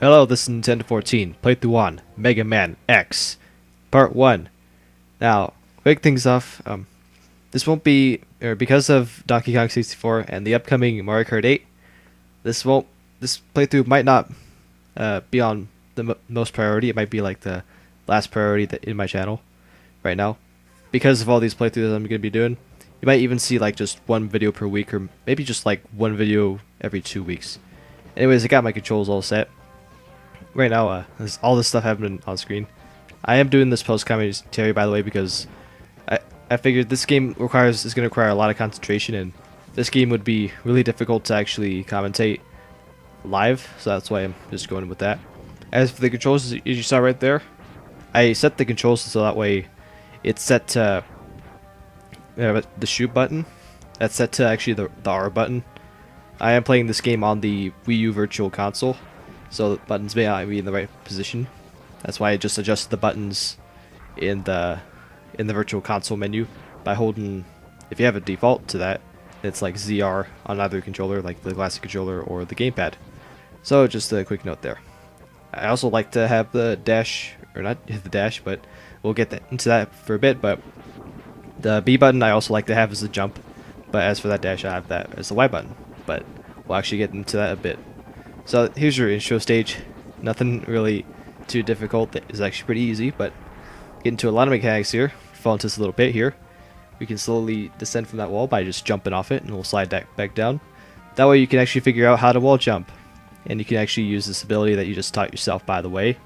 Hello, this is Nintendo 14, playthrough on Mega Man X, Part 1. Now, quick things off, this won't be, because of Donkey Kong 64 and the upcoming Mario Kart 8, this playthrough might not be on the most priority. It might be like the last priority in my channel right now. Because of all these playthroughs I'm going to be doing, you might even see like just one video per week, or maybe just like one video every 2 weeks. Anyways, I got my controls all set. Right now, all this stuff happening on screen. I am doing this post-commentary, by the way, because I figured this game is going to require a lot of concentration, and this game would be really difficult to actually commentate live, so that's why I'm just going with that. As for the controls, as you saw right there, I set the controls so that way it's set to the shoot button. That's set to actually the R button. I am playing this game on the Wii U Virtual Console, so the buttons may not be in the right position. That's why I just adjusted the buttons in the Virtual Console menu by holding, if you have a default to that, it's like ZR on either controller, like the classic controller or the gamepad. So just a quick note there. I also like to have the dash, or not the dash, but we'll get into that for a bit, but the B button I also like to have as a jump, but as for that dash I have that as the Y button, but we'll actually get into that a bit. So here's your intro stage. Nothing really too difficult. It's actually pretty easy, but get into a lot of mechanics here. Fall into this little pit here. We can slowly descend from that wall by just jumping off it, and we'll slide that back down. That way you can actually figure out how to wall jump, and you can actually use this ability that you just taught yourself, by the way.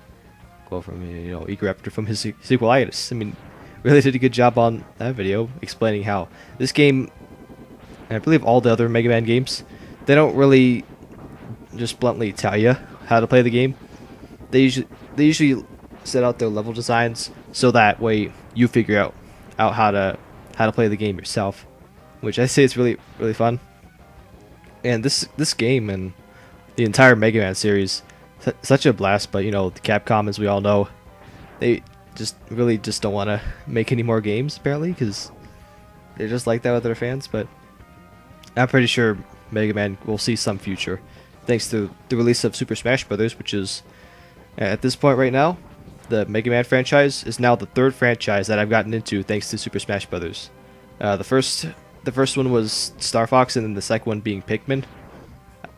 Go from, Egraptor from his sequelitis. I mean, really did a good job on that video explaining how this game, and I believe all the other Mega Man games, they don't really just bluntly tell you how to play the game. They usually set out their level designs so that way you figure out how to play the game yourself, which I say is really fun. And this game and the entire Mega Man series, such a blast. But the Capcom, as we all know, they really don't want to make any more games apparently, because they're just like that with their fans. But I'm pretty sure Mega Man will see some future, thanks to the release of Super Smash Bros., which is, at this point right now, the Mega Man franchise is now the third franchise that I've gotten into thanks to Super Smash Bros. The first one was Star Fox, and then the second one being Pikmin.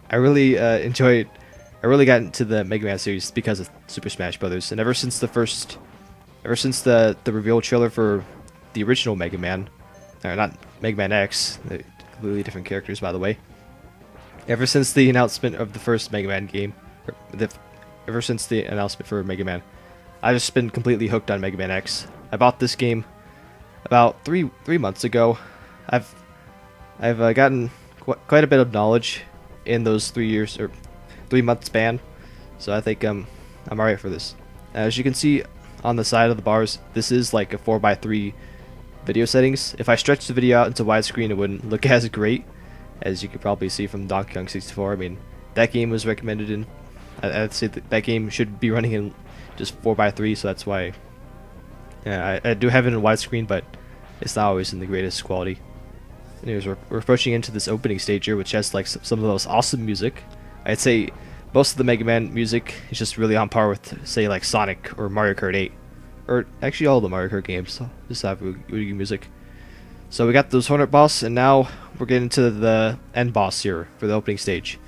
I really got into the Mega Man series because of Super Smash Bros. And ever since the reveal trailer for the original Mega Man, or not Mega Man X, they're completely different characters, by the way. Ever since the announcement of the first Mega Man game, ever since the announcement for Mega Man, I've just been completely hooked on Mega Man X. I bought this game about three months ago. I've gotten quite a bit of knowledge in those 3 years or 3 month span, so I think I'm alright for this. As you can see on the side of the bars, this is like a 4:3 video settings. If I stretch the video out into widescreen, it wouldn't look as great, as you could probably see from Donkey Kong 64. I mean, that game was recommended in, I'd say that game should be running in just 4:3, so that's why. Yeah, I do have it in widescreen, but it's not always in the greatest quality. Anyways, we're approaching into this opening stage here, which has like some of the most awesome music. I'd say most of the Mega Man music is just really on par with, say, like Sonic or Mario Kart 8, or actually all the Mario Kart games just have really good music. So we got those Hornet boss, and now we're getting to the end boss here for the opening stage.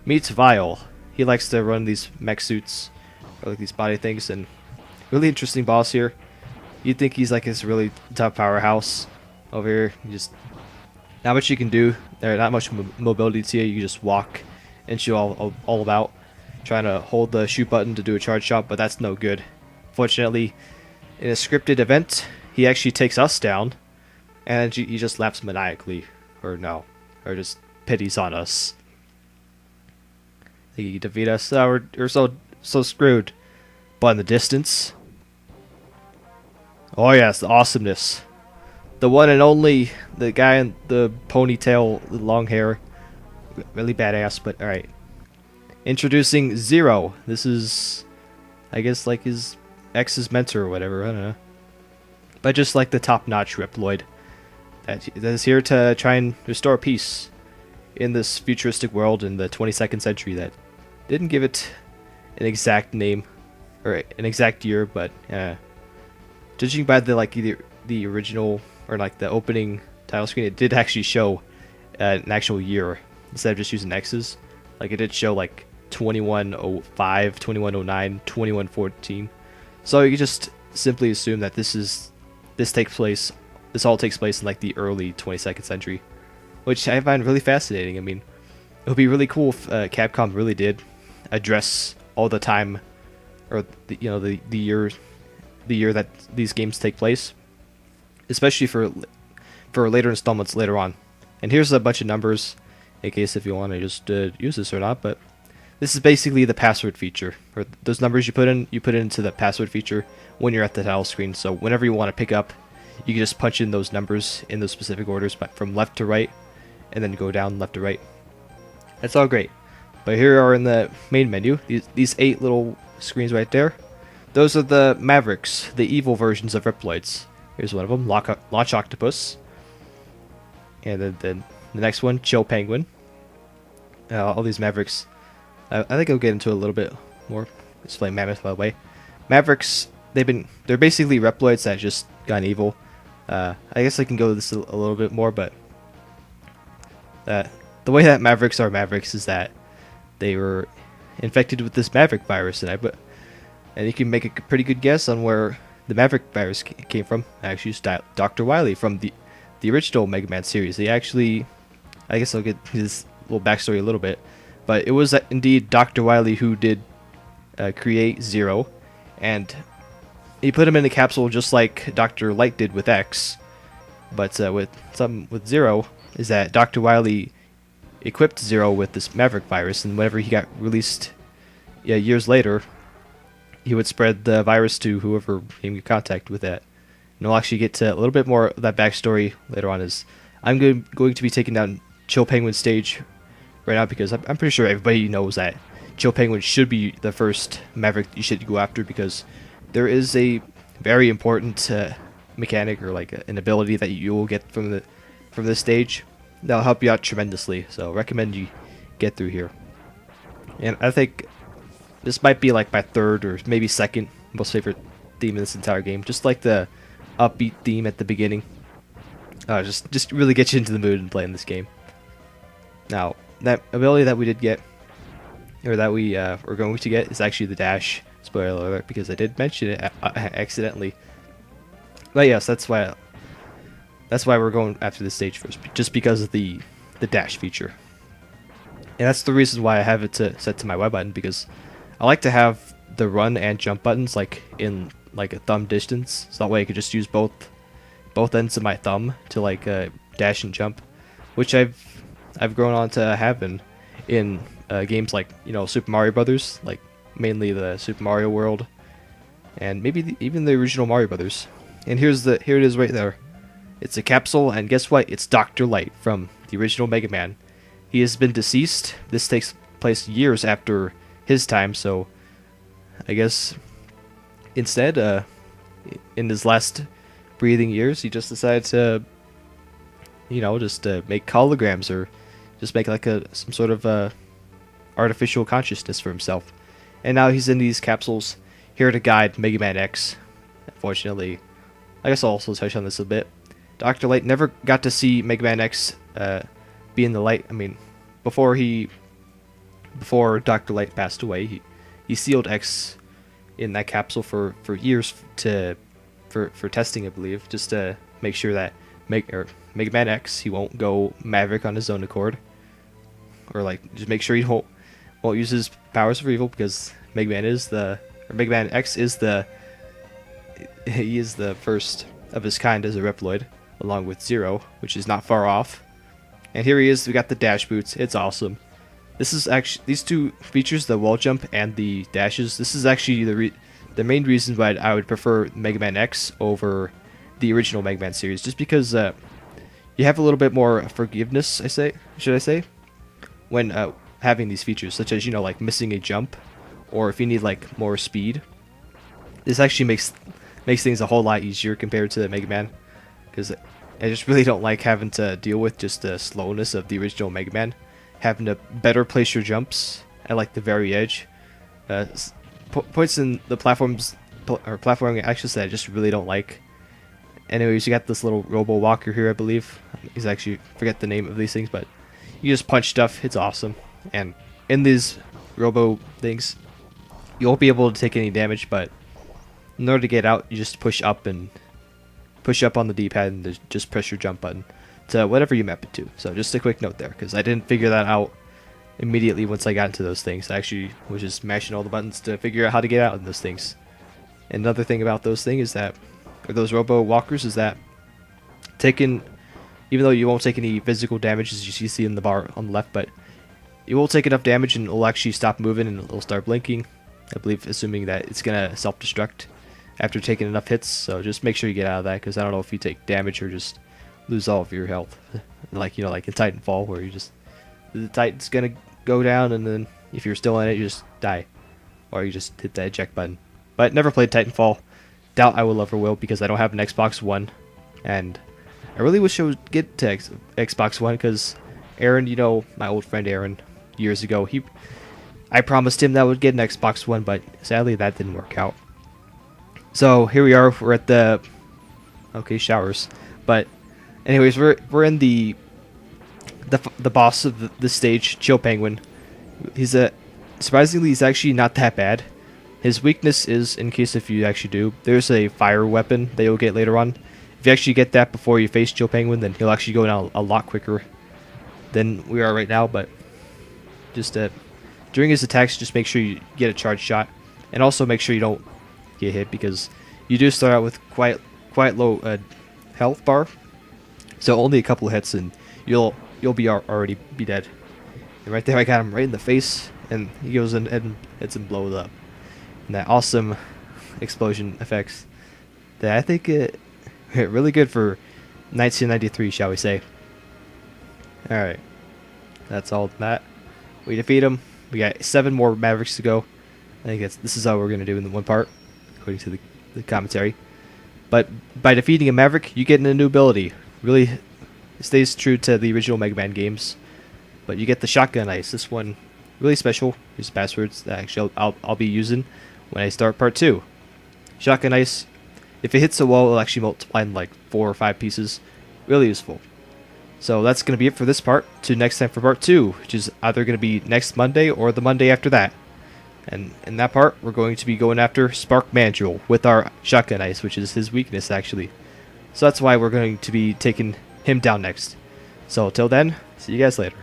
Meet Vile. He likes to run these mech suits, or like these body things, and really interesting boss here. You'd think he's like this really tough powerhouse over here. Not much you can do. There's not much mobility to you. You just walk and shoot all about, trying to hold the shoot button to do a charge shot, but that's no good. Fortunately, in a scripted event, he actually takes us down, and he just laughs maniacally, or just pities on us. He defeat us. We're so screwed. But in the distance, oh yes, the awesomeness. The one and only, the guy in the ponytail, the long hair, really badass. But all right, introducing Zero. This is, I guess, like his ex's mentor or whatever. I don't know, but just like the top-notch Reploid that is here to try and restore peace in this futuristic world in the 22nd century that didn't give it an exact name or an exact year, but judging by the like either the original or like the opening title screen, it did actually show an actual year instead of just using X's. Like it did show like 2105, 2109, 2114. So you just simply assume that this all takes place in like the early 22nd century, which I find really fascinating. I mean, it would be really cool if Capcom really did address all the time, or the year that these games take place, especially for later installments later on. And here's a bunch of numbers, in case if you want to just use this or not. But this is basically the password feature, or those numbers you put into the password feature when you're at the title screen. So whenever you want to pick up, you can just punch in those numbers in those specific orders, but from left to right, and then go down left to right. That's all great. But here are in the main menu, these 8 little screens right there. Those are the Mavericks, the evil versions of Reploids. Here's one of them, Launch Octopus. And then the next one, Chill Penguin. All these Mavericks, I think I'll get into a little bit more. Explain Mammoth, by the way. Mavericks, they're basically Reploids that just gone evil. I guess I can go this a little bit more, but the way that Mavericks are Mavericks is that they were infected with this Maverick virus, and you can make a pretty good guess on where the Maverick virus came from. I actually used Dr. Wily from the original Mega Man series. They actually, I guess I'll get his little backstory a little bit, but it was indeed Dr. Wily who did create Zero, and he put him in a capsule just like Dr. Light did with X. But with Zero is that Dr. Wily equipped Zero with this Maverick virus, and whenever he got released years later, he would spread the virus to whoever came in contact with that. And we'll actually get to a little bit more of that backstory later on, as I'm going to be taking down Chill Penguin's stage right now, because I'm pretty sure everybody knows that Chill Penguin should be the first Maverick you should go after, because there is a very important mechanic, or like an ability that you will get from this stage that'll help you out tremendously. So recommend you get through here. And I think this might be like my third or maybe second most favorite theme in this entire game. Just like the upbeat theme at the beginning. Just really get you into the mood and playing this game. Now, that ability that we did get, or that we were going to get, is actually the dash. Spoiler alert, because I did mention it accidentally. But yes, that's why we're going after this stage first, just because of the dash feature. And that's the reason why I have it set to my Y button, because I like to have the run and jump buttons like in like a thumb distance, so that way I could just use both ends of my thumb to like dash and jump, which I've grown on to having in games like Super Mario Brothers, like mainly the Super Mario World, and maybe even the original Mario Brothers. And here it is right there. It's a capsule, and guess what? It's Dr. Light from the original Mega Man. He has been deceased. This takes place years after his time, so I guess instead, in his last breathing years, he just decided to, just make holograms, or just make like some sort of artificial consciousness for himself. And now he's in these capsules here to guide Mega Man X. Unfortunately, I guess I'll also touch on this a bit. Dr. Light never got to see Mega Man X be in the light. I mean, before Dr. Light passed away, he sealed X in that capsule for years for testing, I believe, just to make sure that Mega Man X, he won't go Maverick on his own accord, or like just make sure he won't use his powers for evil, because Mega Man X is the first of his kind as a Reploid, along with Zero, which is not far off. And here he is. We got the dash boots. It's awesome. This is actually, these two features, the wall jump and the dashes, this is actually the main reason why I would prefer Mega Man X over the original Mega Man series, just because you have a little bit more forgiveness, should I say, when having these features, such as like missing a jump, or if you need like more speed. This actually makes things a whole lot easier compared to the Mega Man, because I just really don't like having to deal with just the slowness of the original Mega Man, having to better place your jumps at like the very edge, points in the platforming actions that I just really don't like. Anyways, you got this little robo walker here, I believe. He's actually, forget the name of these things, but you just punch stuff. It's awesome. And in these robo things, you won't be able to take any damage, but in order to get out, you just push up on the D-pad and just press your jump button to whatever you map it to. So just a quick note there, because I didn't figure that out immediately once I got into those things. I actually was just mashing all the buttons to figure out how to get out of those things. Another thing about those things is that, or those robo walkers, is that even though you won't take any physical damage as you see in the bar on the left, but you will take enough damage and it'll actually stop moving and it'll start blinking. I believe, assuming that it's gonna self-destruct after taking enough hits. So just make sure you get out of that, because I don't know if you take damage or just lose all of your health, like in Titanfall, where the Titan's gonna go down, and then if you're still in it, you just die, or you just hit the eject button. But never played Titanfall. Doubt I will ever will, because I don't have an Xbox One, and I really wish I would get to Xbox One, because Aaron, my old friend Aaron, years ago, I promised him that I would get an Xbox One, but sadly that didn't work out. So here we are. We're at the showers, but anyways, we're in the boss of the stage, Chill Penguin. Surprisingly, he's actually not that bad. His weakness is, in case if you actually do, there's a fire weapon that you'll get later on. If you actually get that before you face Chill Penguin, then he'll actually go down a lot quicker than we are right now. But just during his attacks, just make sure you get a charge shot, and also make sure you don't get hit, because you do start out with quite low health bar. So only a couple of hits and you'll already be dead. And right there, I got him right in the face, and he goes in and hits him, blows up. And that awesome explosion effects that I think it really good for 1993, shall we say. Alright, that's all that. We defeat him. We got 7 more Mavericks to go. I think this is how we're going to do in the one part, according to the commentary. But by defeating a Maverick, you get a new ability. Really stays true to the original Mega Man games. But you get the Shotgun Ice. This one, really special. Here's passwords that actually I'll be using when I start part 2. Shotgun Ice, if it hits a wall, it'll actually multiply in like 4 or 5 pieces. Really useful. So that's going to be it for this part. To next time for part 2, which is either going to be next Monday or the Monday after that. And in that part, we're going to be going after Spark Mandrill with our Shotgun Ice, which is his weakness actually. So that's why we're going to be taking him down next. So till then, see you guys later.